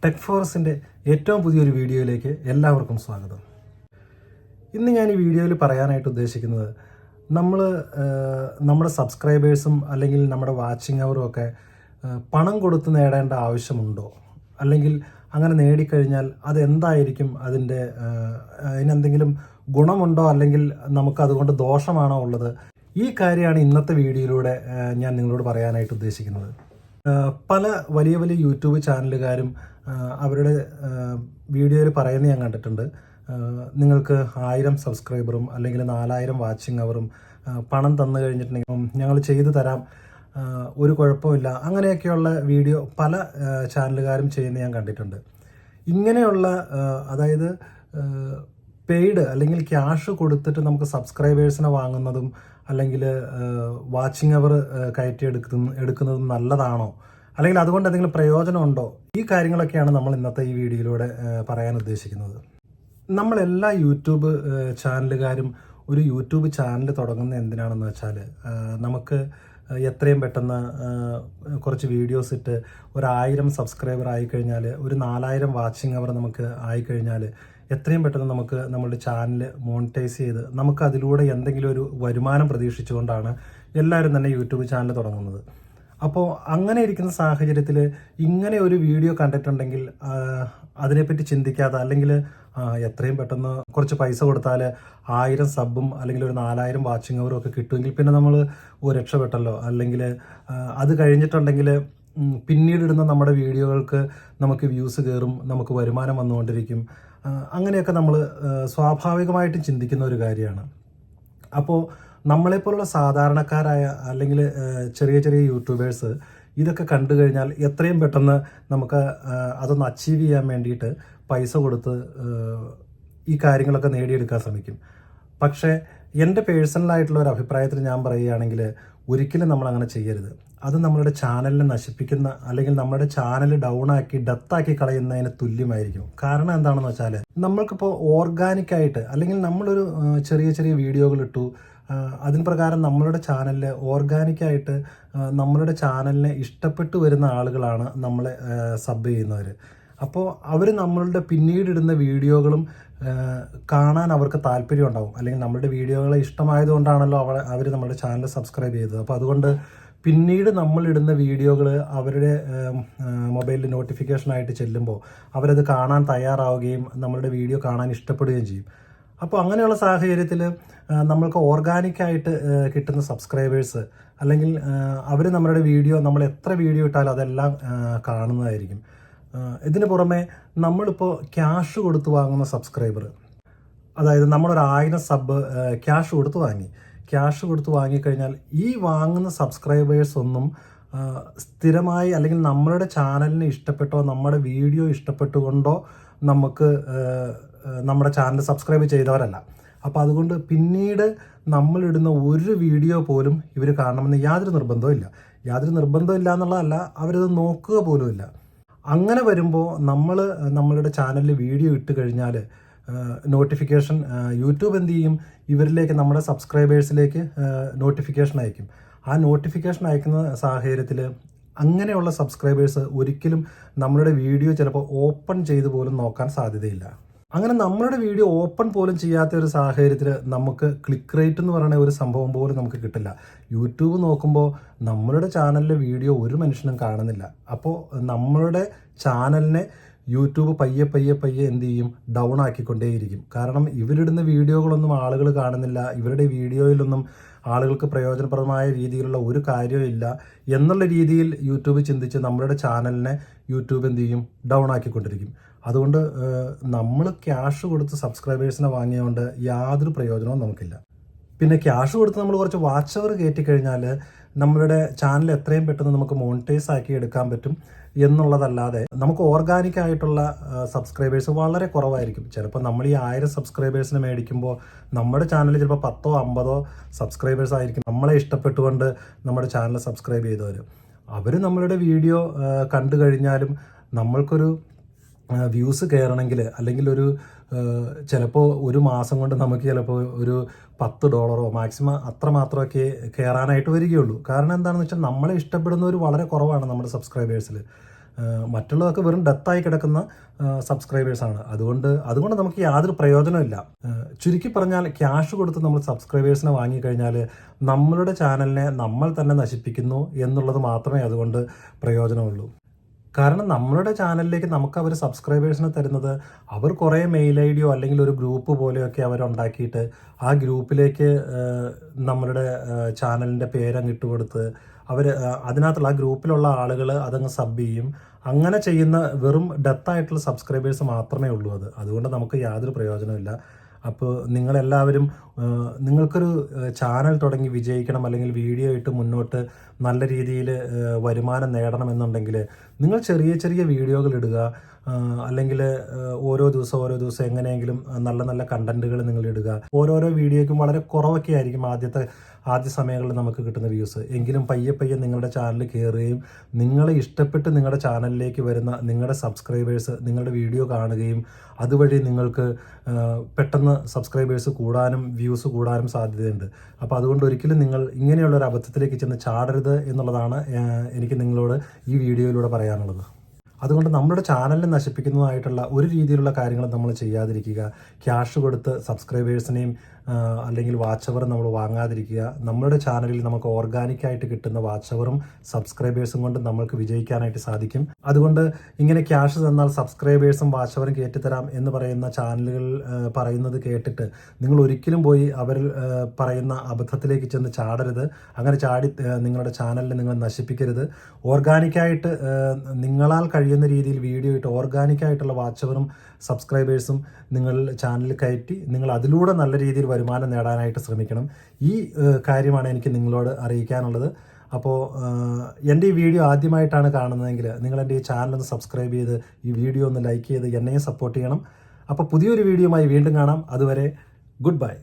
Tech ഫോറസിൻ്റെ ഏറ്റവും പുതിയൊരു വീഡിയോയിലേക്ക് എല്ലാവർക്കും സ്വാഗതം. ഇന്ന് ഞാൻ ഈ വീഡിയോയിൽ പറയാനായിട്ട് ഉദ്ദേശിക്കുന്നത് നമ്മൾ നമ്മുടെ സബ്സ്ക്രൈബേഴ്സും അല്ലെങ്കിൽ നമ്മുടെ വാച്ചിങ് അവറും ഒക്കെ പണം കൊടുത്ത് നേടേണ്ട ആവശ്യമുണ്ടോ, അല്ലെങ്കിൽ അങ്ങനെ നേടിക്കഴിഞ്ഞാൽ അതെന്തായിരിക്കും, അതിനെന്തെങ്കിലും ഗുണമുണ്ടോ, അല്ലെങ്കിൽ നമുക്ക് അതുകൊണ്ട് ദോഷമാണോ ഉള്ളത്? ഈ കാര്യമാണ് ഇന്നത്തെ വീഡിയോയിലൂടെ ഞാൻ നിങ്ങളോട് പറയാനായിട്ട് ഉദ്ദേശിക്കുന്നത്. പല വലിയ വലിയ യൂട്യൂബ് ചാനലുകാരും അവരുടെ വീഡിയോയിൽ പറയുന്നത് ഞാൻ കണ്ടിട്ടുണ്ട്. നിങ്ങൾക്ക് 1000 സബ്സ്ക്രൈബറും അല്ലെങ്കിൽ 4000 വാച്ചിങ് അവറും പണം തന്നു കഴിഞ്ഞിട്ടുണ്ടെങ്കിൽ ഞങ്ങൾ ചെയ്തു തരാം, ഒരു കുഴപ്പമില്ല, അങ്ങനെയൊക്കെയുള്ള വീഡിയോ പല ചാനലുകാരും ചെയ്യുന്നത് ഞാൻ കണ്ടിട്ടുണ്ട്. ഇങ്ങനെയുള്ള അതായത് പെയ്ഡ് അല്ലെങ്കിൽ ക്യാഷ് കൊടുത്തിട്ട് നമുക്ക് സബ്സ്ക്രൈബേഴ്സിനെ വാങ്ങുന്നതും അല്ലെങ്കിൽ വാച്ചിങ് അവർ എടുക്കുന്നതും നല്ലതാണോ, അല്ലെങ്കിൽ അതുകൊണ്ട് എന്തെങ്കിലും പ്രയോജനമുണ്ടോ? ഈ കാര്യങ്ങളൊക്കെയാണ് നമ്മൾ ഇന്നത്തെ ഈ വീഡിയോയിലൂടെ പറയാൻ ഉദ്ദേശിക്കുന്നത്. നമ്മളെല്ലാ യൂട്യൂബ് ചാനലുകാരും ഒരു യൂട്യൂബ് ചാനൽ തുടങ്ങുന്നത് എന്തിനാണെന്ന് വെച്ചാൽ, നമുക്ക് എത്രയും പെട്ടെന്ന് കുറച്ച് വീഡിയോസ് ഇട്ട് 1000 സബ്സ്ക്രൈബർ ആയിക്കഴിഞ്ഞാൽ, ഒരു 4000 വാച്ചിങ് അവർ നമുക്ക് ആയിക്കഴിഞ്ഞാൽ എത്രയും പെട്ടെന്ന് നമുക്ക് നമ്മുടെ ചാനൽ മോണിറ്റൈസ് ചെയ്ത് നമുക്ക് അതിലൂടെ എന്തെങ്കിലും ഒരു വരുമാനം പ്രതീക്ഷിച്ചുകൊണ്ടാണ് എല്ലാവരും തന്നെ യൂട്യൂബ് ചാനൽ തുടങ്ങുന്നത്. അപ്പോൾ അങ്ങനെ ഇരിക്കുന്ന സാഹചര്യത്തിൽ ഇങ്ങനെ ഒരു വീഡിയോ കണ്ടിട്ടുണ്ടെങ്കിൽ അതിനെപ്പറ്റി ചിന്തിക്കാതെ, അല്ലെങ്കിൽ എത്രയും പെട്ടെന്ന് കുറച്ച് പൈസ കൊടുത്താൽ 1000 സബും അല്ലെങ്കിൽ ഒരു 4000 വാച്ചിങ് അവറും ഒക്കെ കിട്ടുമെങ്കിൽ പിന്നെ നമ്മൾ രക്ഷപ്പെട്ടല്ലോ, അല്ലെങ്കിൽ അത് കഴിഞ്ഞിട്ടുണ്ടെങ്കിൽ പിന്നീട് ഇടുന്ന നമ്മുടെ വീഡിയോകൾക്ക് നമുക്ക് വ്യൂസ് കയറും, നമുക്ക് വരുമാനം വന്നുകൊണ്ടിരിക്കും, അങ്ങനെയൊക്കെ നമ്മൾ സ്വാഭാവികമായിട്ടും ചിന്തിക്കുന്ന ഒരു കാര്യമാണ്. അപ്പോൾ നമ്മളെപ്പോലുള്ള സാധാരണക്കാരായ അല്ലെങ്കിൽ ചെറിയ ചെറിയ യൂട്യൂബേഴ്സ് ഇതൊക്കെ കണ്ടു കഴിഞ്ഞാൽ എത്രയും പെട്ടെന്ന് നമുക്ക് അതൊന്ന് അച്ചീവ് ചെയ്യാൻ വേണ്ടിയിട്ട് പൈസ കൊടുത്ത് ഈ കാര്യങ്ങളൊക്കെ നേടിയെടുക്കാൻ ശ്രമിക്കും. പക്ഷേ എൻ്റെ പേഴ്സണലായിട്ടുള്ള ഒരു അഭിപ്രായത്തിൽ ഞാൻ പറയുകയാണെങ്കിൽ ഒരിക്കലും നമ്മൾ അങ്ങനെ ചെയ്യരുത്. അത് നമ്മളുടെ ചാനലിനെ നശിപ്പിക്കുന്ന, അല്ലെങ്കിൽ നമ്മുടെ ചാനൽ ഡൗൺ ആക്കി ഡെത്താക്കി കളയുന്നതിന് തുല്യമായിരിക്കും. കാരണം എന്താണെന്ന് വെച്ചാൽ, നമ്മൾക്കിപ്പോൾ ഓർഗാനിക്കായിട്ട് അല്ലെങ്കിൽ നമ്മളൊരു ചെറിയ ചെറിയ വീഡിയോകൾ ഇട്ടു, അതിന് പ്രകാരം നമ്മളുടെ ചാനലിൽ ഓർഗാനിക്കായിട്ട് നമ്മളുടെ ചാനലിനെ ഇഷ്ടപ്പെട്ടു വരുന്ന ആളുകളാണ് നമ്മളെ സബ് ചെയ്യുന്നവർ. അപ്പോൾ അവർ നമ്മളുടെ പിന്നീടിടുന്ന വീഡിയോകളും കാണാൻ അവർക്ക് താല്പര്യം ഉണ്ടാവും, അല്ലെങ്കിൽ നമ്മളുടെ വീഡിയോകളെ ഇഷ്ടമായതുകൊണ്ടാണല്ലോ അവർ നമ്മുടെ ചാനൽ സബ്സ്ക്രൈബ് ചെയ്തത്. അപ്പോൾ അതുകൊണ്ട് പിന്നീട് നമ്മളിടുന്ന വീഡിയോകൾ അവരുടെ മൊബൈലിൽ നോട്ടിഫിക്കേഷനായിട്ട് ചെല്ലുമ്പോൾ അവരത് കാണാൻ തയ്യാറാവുകയും നമ്മളുടെ വീഡിയോ കാണാൻ ഇഷ്ടപ്പെടുകയും ചെയ്യും. അപ്പോൾ അങ്ങനെയുള്ള സാഹചര്യത്തിൽ നമ്മൾക്ക് ഓർഗാനിക്കായിട്ട് കിട്ടുന്ന സബ്സ്ക്രൈബേഴ്സ്, അല്ലെങ്കിൽ അവർ നമ്മളുടെ വീഡിയോ, നമ്മൾ എത്ര വീഡിയോ ഇട്ടാലും അതെല്ലാം കാണുന്നതായിരിക്കും. ഇതിന് പുറമെ നമ്മളിപ്പോൾ ക്യാഷ് കൊടുത്ത് വാങ്ങുന്ന സബ്സ്ക്രൈബർ, അതായത് നമ്മളൊരു 1000 സബ് ക്യാഷ് കൊടുത്ത് വാങ്ങിക്കഴിഞ്ഞാൽ ഈ വാങ്ങുന്ന സബ്സ്ക്രൈബേഴ്സ് ഒന്നും സ്ഥിരമായി, അല്ലെങ്കിൽ നമ്മളുടെ ചാനലിനെ ഇഷ്ടപ്പെട്ടോ നമ്മുടെ വീഡിയോ ഇഷ്ടപ്പെട്ടുകൊണ്ടോ നമുക്ക് നമ്മുടെ ചാനൽ സബ്സ്ക്രൈബ് ചെയ്തവരല്ല. അപ്പോൾ അതുകൊണ്ട് പിന്നീട് നമ്മളിടുന്ന ഒരു വീഡിയോ പോലും ഇവർ കാണണമെന്ന് യാതൊരു നിർബന്ധവും ഇല്ല എന്നുള്ളതല്ല, അവരത് നോക്കുക പോലുമില്ല. അങ്ങനെ വരുമ്പോൾ നമ്മളുടെ ചാനലിൽ വീഡിയോ ഇട്ട് കഴിഞ്ഞാൽ നോട്ടിഫിക്കേഷൻ യൂട്യൂബ് എന്ത് ചെയ്യും, ഇവരിലേക്ക്, നമ്മുടെ സബ്സ്ക്രൈബേഴ്സിലേക്ക് നോട്ടിഫിക്കേഷൻ അയക്കും. ആ നോട്ടിഫിക്കേഷൻ അയക്കുന്ന സാഹചര്യത്തിൽ അങ്ങനെയുള്ള സബ്സ്ക്രൈബേഴ്സ് ഒരിക്കലും നമ്മളുടെ വീഡിയോ ചിലപ്പോൾ ഓപ്പൺ ചെയ്ത് പോലും നോക്കാൻ സാധ്യതയില്ല. അങ്ങനെ നമ്മളുടെ വീഡിയോ ഓപ്പൺ പോലും ചെയ്യാത്ത ഒരു സാഹചര്യത്തിൽ നമുക്ക് ക്ലിക്ക് റേറ്റ് എന്ന് പറയുന്ന ഒരു സംഭവം പോലും നമുക്ക് കിട്ടില്ല. യൂട്യൂബ് നോക്കുമ്പോൾ നമ്മളുടെ ചാനലിലെ വീഡിയോ ഒരു മനുഷ്യനും കാണുന്നില്ല. അപ്പോൾ നമ്മളുടെ ചാനലിനെ യൂട്യൂബ് പയ്യെ എന്ത് ചെയ്യും, ഡൗൺ ആക്കിക്കൊണ്ടേയിരിക്കും. കാരണം ഇവരിടുന്ന വീഡിയോകളൊന്നും ആളുകൾ കാണുന്നില്ല, ഇവരുടെ വീഡിയോയിലൊന്നും ആളുകൾക്ക് പ്രയോജനപ്രദമായ രീതിയിലുള്ള ഒരു കാര്യമില്ല എന്നുള്ള രീതിയിൽ യൂട്യൂബ് ചിന്തിച്ച് നമ്മളുടെ ചാനലിനെ യൂട്യൂബ് എന്ത് ചെയ്യും, ഡൗൺ ആക്കിക്കൊണ്ടിരിക്കും. അതുകൊണ്ട് നമ്മൾ ക്യാഷ് കൊടുത്ത് സബ്സ്ക്രൈബേഴ്സിനെ വാങ്ങിയതുകൊണ്ട് യാതൊരു പ്രയോജനവും നമുക്കില്ല. പിന്നെ ക്യാഷ് കൊടുത്ത് നമ്മൾ കുറച്ച് വാച്ച് അവർ കയറ്റിക്കഴിഞ്ഞാൽ നമ്മളുടെ ചാനൽ എത്രയും പെട്ടെന്ന് നമുക്ക് മോണിറ്റൈസ് ആക്കി എടുക്കാൻ പറ്റും എന്നുള്ളതല്ലാതെ നമുക്ക് ഓർഗാനിക് ആയിട്ടുള്ള സബ്സ്ക്രൈബേഴ്സ് വളരെ കുറവായിരിക്കും. ചിലപ്പോൾ നമ്മൾ ഈ 1000 സബ്സ്ക്രൈബേഴ്സിനെ മേടിക്കുമ്പോൾ നമ്മുടെ ചാനലിൽ ചിലപ്പോൾ 10ഓ 50ഓ സബ്സ്ക്രൈബേഴ്സ് ആയിരിക്കും നമ്മളെ ഇഷ്ടപ്പെട്ടുകൊണ്ട് നമ്മുടെ ചാനൽ സബ്സ്ക്രൈബ് ചെയ്തവർ. അവർ നമ്മളുടെ വീഡിയോ കണ്ടു കഴിഞ്ഞാലും നമ്മൾക്കൊരു വ്യൂസ് കയറണമെങ്കിൽ, അല്ലെങ്കിൽ ചിലപ്പോൾ ഒരു മാസം കൊണ്ട് നമുക്ക് ചിലപ്പോൾ ഒരു $10 മാക്സിമം അത്ര മാത്രമൊക്കെ കയറാനായിട്ട് വരികയുള്ളൂ. കാരണം എന്താണെന്ന് വെച്ചാൽ നമ്മളെ ഇഷ്ടപ്പെടുന്നവർ വളരെ കുറവാണ് നമ്മുടെ സബ്സ്ക്രൈബേഴ്സിൽ. മറ്റുള്ളതൊക്കെ വെറും ഡെത്തായി കിടക്കുന്ന സബ്സ്ക്രൈബേഴ്സാണ്. അതുകൊണ്ട് നമുക്ക് യാതൊരു പ്രയോജനമില്ല. ചുരുക്കി പറഞ്ഞാൽ ക്യാഷ് കൊടുത്ത് നമ്മൾ സബ്സ്ക്രൈബേഴ്സിനെ വാങ്ങിക്കഴിഞ്ഞാൽ നമ്മളുടെ ചാനലിനെ നമ്മൾ തന്നെ നശിപ്പിക്കുന്നു എന്നുള്ളത് മാത്രമേ അതുകൊണ്ട് പ്രയോജനമുള്ളൂ. കാരണം നമ്മളുടെ ചാനലിലേക്ക് നമുക്ക് അവർ സബ്സ്ക്രൈബേഴ്സിനെ തരുന്നത് അവർ കുറേ മെയിൽ ഐ ഡിയോ അല്ലെങ്കിൽ ഒരു ഗ്രൂപ്പ് പോലെയൊക്കെ അവരുണ്ടാക്കിയിട്ട് ആ ഗ്രൂപ്പിലേക്ക് നമ്മളുടെ ചാനലിൻ്റെ പേരങ്ങ് ഇട്ട് കൊടുത്ത് അതിനകത്തുള്ള ആ ഗ്രൂപ്പിലുള്ള ആളുകൾ അതങ്ങ് സബ് ചെയ്യും. അങ്ങനെ ചെയ്യുന്ന വെറും ഡെത്തായിട്ടുള്ള സബ്സ്ക്രൈബേഴ്സ് മാത്രമേ ഉള്ളൂ. അതുകൊണ്ട് നമുക്ക് യാതൊരു പ്രയോജനമില്ല. അപ്പോൾ നിങ്ങളെല്ലാവരും നിങ്ങൾക്കൊരു ചാനൽ തുടങ്ങി വിജയിക്കണം, അല്ലെങ്കിൽ വീഡിയോ ഇട്ട് മുന്നോട്ട് നല്ല രീതിയിൽ വരുമാനം നേടണമെന്നുണ്ടെങ്കിൽ നിങ്ങൾ ചെറിയ ചെറിയ വീഡിയോകൾ ഇടുക. അല്ലെങ്കിൽ ഓരോ ദിവസം എങ്ങനെയെങ്കിലും നല്ല നല്ല കണ്ടന്റുകൾ നിങ്ങൾ ഇടുക. ഓരോരോ വീഡിയോയ്ക്കും വളരെ കുറവൊക്കെ ആയിരിക്കും ആദ്യ സമയങ്ങളിൽ നമുക്ക് കിട്ടുന്ന വ്യൂസ്. എങ്കിലും പയ്യെ നിങ്ങളുടെ ചാനൽ കയറുകയും നിങ്ങളെ ഇഷ്ടപ്പെട്ട് നിങ്ങളുടെ ചാനലിലേക്ക് വരുന്ന നിങ്ങളുടെ സബ്സ്ക്രൈബേഴ്സ് നിങ്ങളുടെ വീഡിയോ കാണുകയും അതുവഴി നിങ്ങൾക്ക് പെട്ടെന്ന് സബ്സ്ക്രൈബേഴ്സ് കൂടാനും വ്യൂസ് കൂടാനും സാധ്യതയുണ്ട്. അപ്പോൾ അതുകൊണ്ട് ഒരിക്കലും നിങ്ങൾ ഇങ്ങനെയുള്ളൊരു അബദ്ധത്തിലേക്ക് ചെന്ന് ചാടരുത് എന്നുള്ളതാണ് എനിക്ക് നിങ്ങളോട് ഈ വീഡിയോയിലൂടെ പറയാനുള്ളത്. അതുകൊണ്ട് നമ്മുടെ ചാനലിനെ നശിപ്പിക്കുന്നതായിട്ടുള്ള ഒരു രീതിയിലുള്ള കാര്യങ്ങൾ നമ്മൾ ചെയ്യാതിരിക്കുക. ക്യാഷ് കൊടുത്ത് സബ്സ്ക്രൈബേഴ്സിനെയും അല്ലെങ്കിൽ വാച്ച് അവർ നമ്മൾ വാങ്ങാതിരിക്കുക. നമ്മുടെ ചാനലിൽ നമുക്ക് ഓർഗാനിക്കായിട്ട് കിട്ടുന്ന വാച്ച് അവറും സബ്സ്ക്രൈബേഴ്സും കൊണ്ട് നമ്മൾക്ക് വിജയിക്കാനായിട്ട് സാധിക്കും. അതുകൊണ്ട് ഇങ്ങനെ ക്യാഷ് തന്നാൽ സബ്സ്ക്രൈബേഴ്സും വാച്ച് അവറും കയറ്റിത്തരാം എന്ന് പറയുന്ന ചാനലുകൾ പറയുന്നത് കേട്ടിട്ട് നിങ്ങൾ ഒരിക്കലും പോയി അവർ പറയുന്ന അബദ്ധത്തിലേക്ക് ചെന്ന് ചാടരുത്. അങ്ങനെ ചാടി നിങ്ങളുടെ ചാനലിനെ നിങ്ങൾ നശിപ്പിക്കരുത്. ഓർഗാനിക്കായിട്ട് നിങ്ങളാൽ കഴിയുന്ന രീതിയിൽ വീഡിയോ ഇട്ട് ഓർഗാനിക്കായിട്ടുള്ള വാച്ച് അവറും സബ്സ്ക്രൈബേഴ്സും നിങ്ങൾ ചാനലിൽ കയറ്റി നിങ്ങൾ അതിലൂടെ നല്ല രീതിയിൽ വരുമാനം നേടാനായിട്ട് ശ്രമിക്കണം. ഈ കാര്യമാണ് എനിക്ക് നിങ്ങളോട് അറിയിക്കാനുള്ളത്. അപ്പോൾ എൻ്റെ ഈ വീഡിയോ ആദ്യമായിട്ടാണ് കാണുന്നതെങ്കിൽ നിങ്ങൾ എൻ്റെ ഈ ചാനലൊന്ന് സബ്സ്ക്രൈബ് ചെയ്ത് ഈ വീഡിയോ ഒന്ന് ലൈക്ക് ചെയ്ത് എന്നെയും സപ്പോർട്ട് ചെയ്യണം. അപ്പോൾ പുതിയൊരു വീഡിയോയുമായി വീണ്ടും കാണാം. അതുവരെ ഗുഡ് ബൈ.